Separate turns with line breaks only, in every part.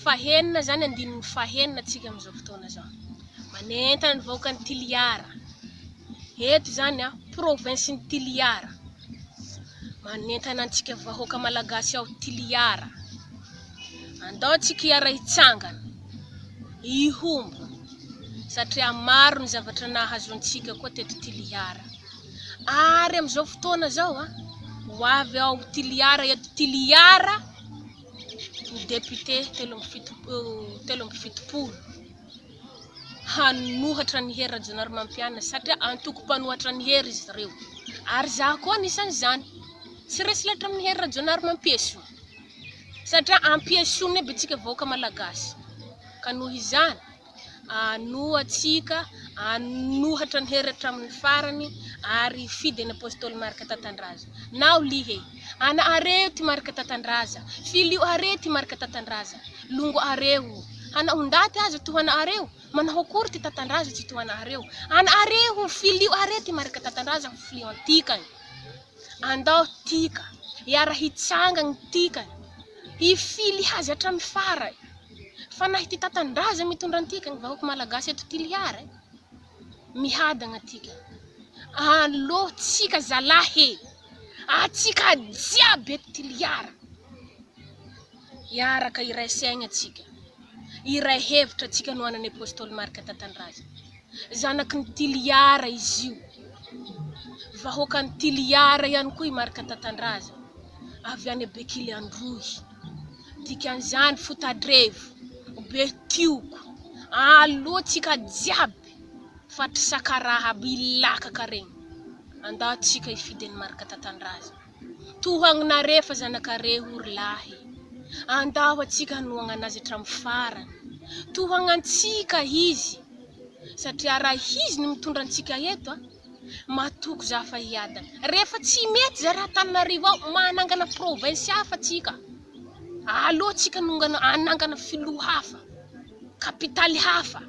fahenina zany andininy fahenina tsika amizao fotoana zao. Manentana ny vahoaka ny Toliara. Eto zany province ny Toliara. Manentana antsika vahoaka malagasy ao Toliara. Andao tsika hiara Hitsangana. Ihombo. Satria maro ny zavatra nahazo antsika koa teto Toliara. Ary amizao fotoana zao ho avy ao Toliara eto Toliara ny député 37 hanohatra ny Hery Rajao satria antoko-panohatra ny Hery izy reo. Ary za koa anisan zany. Tsy resy latra amin'ny Hery Rajao satria ampiesony be tsika vahoaka malagasy. Ka noho izany anohatsika anohatra ny Hery hatramin'ny farany ary fidy ny apôstôly marika tatandraza. Nao lihe ana areo ty marika tatandraza, filio areo ty marika tatandraza, lungo areo ana undaty aza tuhana areo, manahokory ty tatandraza ty tuhana areo, ana areo filio areo ty marika tatandraza filio antikany. Andao tika iara Hitsangana tika ifily hazy hatramin'ny farany. Fa nahy ty tatandraza mitondra antika ny vahoaka malagasy eto Toliara mihadagna tika. Allo tsika zalahy atsika jiaby eto Toliara iaraka iray saigna tsika, iray hevitra tsika no anany apôstôly marika tatandraza. Zanaky ny Toliara izy io, vahoaka ny Toliara ihany koa i marika tatandraza. Avy any Bekily Androhy dikan'izany Fotadrevo Betioko. Allo tsika jiaby fatry sakaraha bilakaka regny. Andao tsika ifidy ny marika tatandraza. Tohagna refa zanakare horlahy. Andao atsika hanohagna anazy hatramin'ny farany. Tohagnantsika izy satria raha izy ny mitondra antsika eto matoko za fa hiadana. Refa tsy mety za raha Antananarivo ao manangana province hafa tsika. Allo tsika anangana filoha hafa, kapitaly hafa.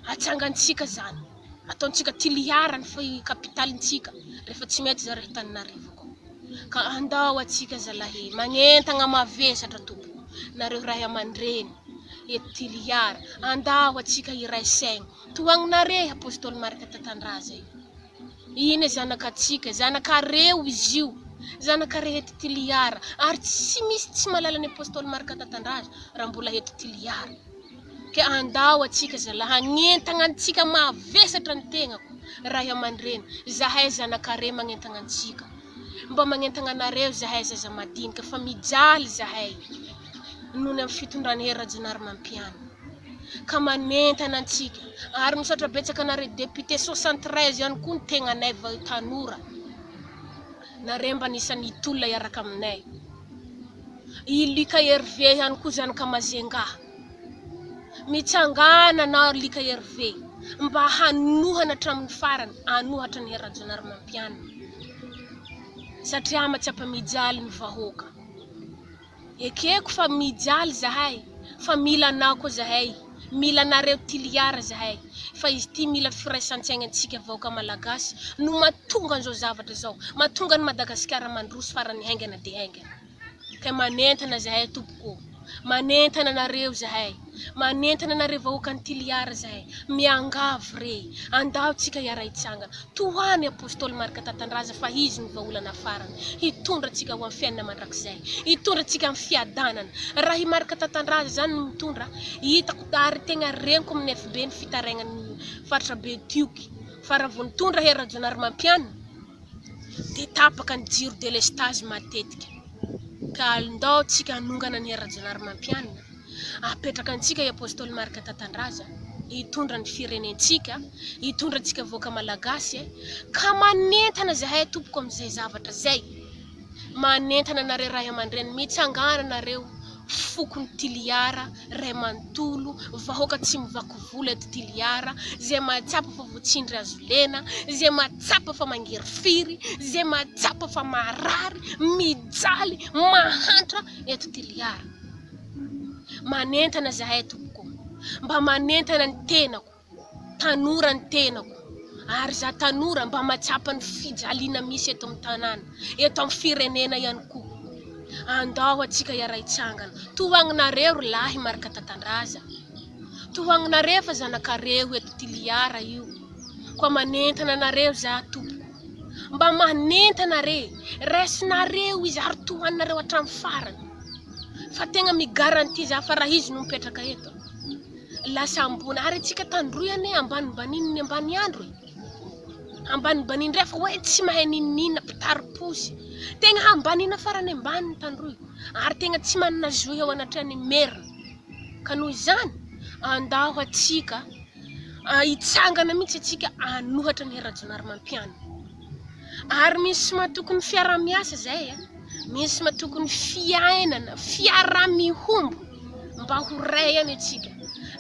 Atsangantsika zany. Ataontsika Toliara ny kapitalintsika. Refa tsy mety za raha Antananarivo ko. Ka andao atsika zalahy magnentagna mavesatra tompo. Nareo ray aman-dreny eto Toliara. Andao atsika iray saigna. Tohagnanare apôstôly marika tatandraza io. Ine zanakatsika, zanakareo izy io. Zanakare eto Toliara. Ary tsy misy tsy malala ny apôstôly marika tatandraza raha mbola eto Toliara. Ke andao atsika zalahy hagnentagna antsika mavesatra ny tegnako. Ray aman-dreny, zahay zanakare magnentagna antsika. Mba magnentagna anareo zahay zaza madinika fa mijaly zahay. Nohony amin'ny fitondrany Hery Rajao. Ka manentana antsika. Ary misaotra betsaka anareo député 73 ihany koa ny tegnanay tanora. Naremba nisan'ny tolona iaraka aminay. Ilika Herve ihany koa zanaka Mazenga. Hitsangana na lika Herve. Mba hanohana hatramin'ny farany, anohatra ny Hery Rajao. Satria matsapa mijaly ny vahoaka. Ekeko fa mijaly zahay, fa mila nako zahay, mila nareo Toliara zahay. Fa izy ty mila firaisan-tsaigna antsika vahoaka malagasy no mahatonga an'izao zavatra zao, mahatonga ny Madagasikara mandroso farany haingana de haingana. Ka manentana zahay tompoko, manentana nareo zahay, manentana nareo vahoaka ny Toliara zahay, miangavy re, andao tsika iara Hitsangana. Tohany apôstôly marika tatandraza fa izy ny vahaolana farany. Hitondra tsika ho amin'ny fiainana mandrakizay, hitondra tsika amin'ny fiadanana. Raha i marika tatandraza zany ny mitondra, hitako ary tegna reniko amin'ny FB ny fitarainan'ny faritra Betioky. Fa raha vao nitondra Hery Rajao de tapaka ny jiro de lestage matetika. Ka andao tsika hanongana ny Hery Rajao apetraka antsika i apôstôly marika tatandraza, hitondra ny firenentsika, hitondra tsika vahoaka malagasy, ka manentana zahay tompoko amin'izay zavatra zay. Manentana nareo ray aman-dreny, mitsangana nareo fokony Toliara, ray mantolo, vahoaka tsy mivaky vola eto Toliara, zay matsapa fa voatsindry azo lena, zay matsapa fa mangery firy, zay matsapa fa marary, mijaly, mahantra eto Toliara. Manentana zahay tompoko, mba manentana ny tenako, tanora ny tenako. Ary za tanora mba matsapa ny fijaliana misy eto amin'ny tanàna, eto amin'ny firenena ihany koa. andao atsika iara Hitsangana toagnanareo lahy marika tatandraza toagnanareo fa zanakareo eto Toliara io koa manentana nareo za tompoko mba manentana re resinareo izy ary tohanareo hatramin'ny farany fa tegna migaranty za fa raha izy no mipetraka eto lasa ambony ary atsika tandroyane ambany banininy ambany andro ambany banin refa hoe tsy mahay ninina pitariposy tegna ambanina farany ambany tandroy ary tegna tsy manana zoe ao anatrany merina ka noho izany andao atsika Hitsangana mitsy atsika anohatra ny Rajao mampiana ary misy matokony fiara-miasa zay misy matokony fiainana fiara-mihombo mba ho ray any atsika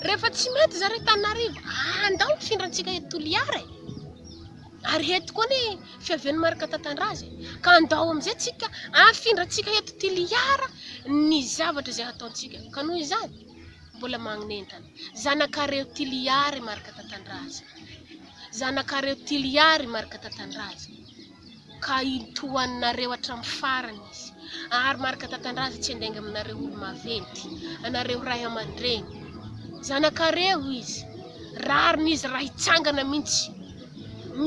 rehefa tsy mety zare Tanarivo andao mifindrantsika eto Toliara ary eto koa ny fiaviany marika tatandraza ka andao amizay tsika afindrantsika eto Toliara ny zavatra zay ataontsika ka noho izany mbola magnentana zanakareo Toliara marika tatandraza zanakareo Toliara marika tatandraza ka itohanareo hatramin'ny farany izy ary marika tatandraza tsy andenga aminareo olo maventy anareo ray aman-dreny zanakareo izy rarin'izy raha Hitsangana mihitsy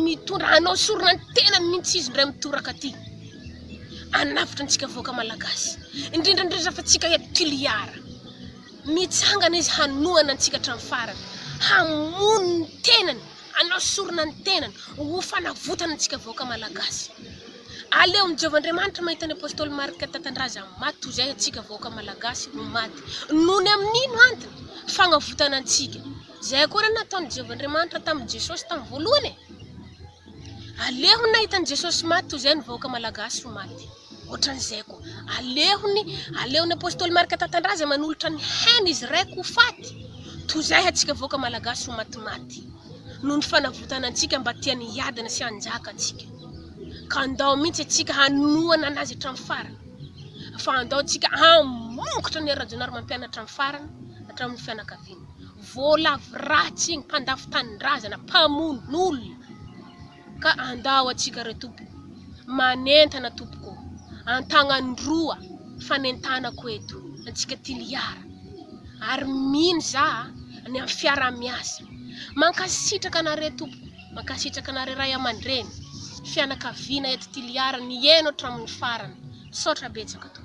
mitondra anao sorona ny tenany mihitsy izy ndray mitoraka aty anafitra antsika voaka malagasy indrindra fa tsika eto Toliara mitsangana izy hanohana antsika hatramin'ny farany hamono ny tenany anao sorona ny tenany ho fanavotana antsika voaka malagasy aleo ny Jehovandriamanitra mahita ny apôstôly marika tatandraza maty zay atsika voaka malagasy ho maty nohony amin'ino antony fagnavotana antsika zay koa raha nataon'ny Jehovandriamanitra tamin'ny Jesosy tamin'ny voalohany aleo nahitany Jesosy maty zay ny voaka malagasy ho maty ohatran'izay koa aleo ny apôstôly marika tatandraza manolotra ny hena izy raiky ho faty toy zay atsika voaka malagasy ho matimaty noho ny fanavotana antsika mba tiany hiadana sy hanjaka atsika ka andao mihitsy atsika hanohana anazy hatramin'ny farany fa andao atsika hamongotra ny Rajao mampianatra amin'ny farany hatramin'ny fianakaviana voalavo ratsy igny mpandafo tanindrazana mpamon'olona ka andao atsika re tompoko manentana tompoko antagnandroa fanentanako eto antsika Toliara ary mino za ny amin'ny fiara-miasa mankasitraka anareo tompoko mankasitraka anareo ray aman-dreny fianakaviana eto Toliara ny eno hatramin'ny farany sotra betsaka to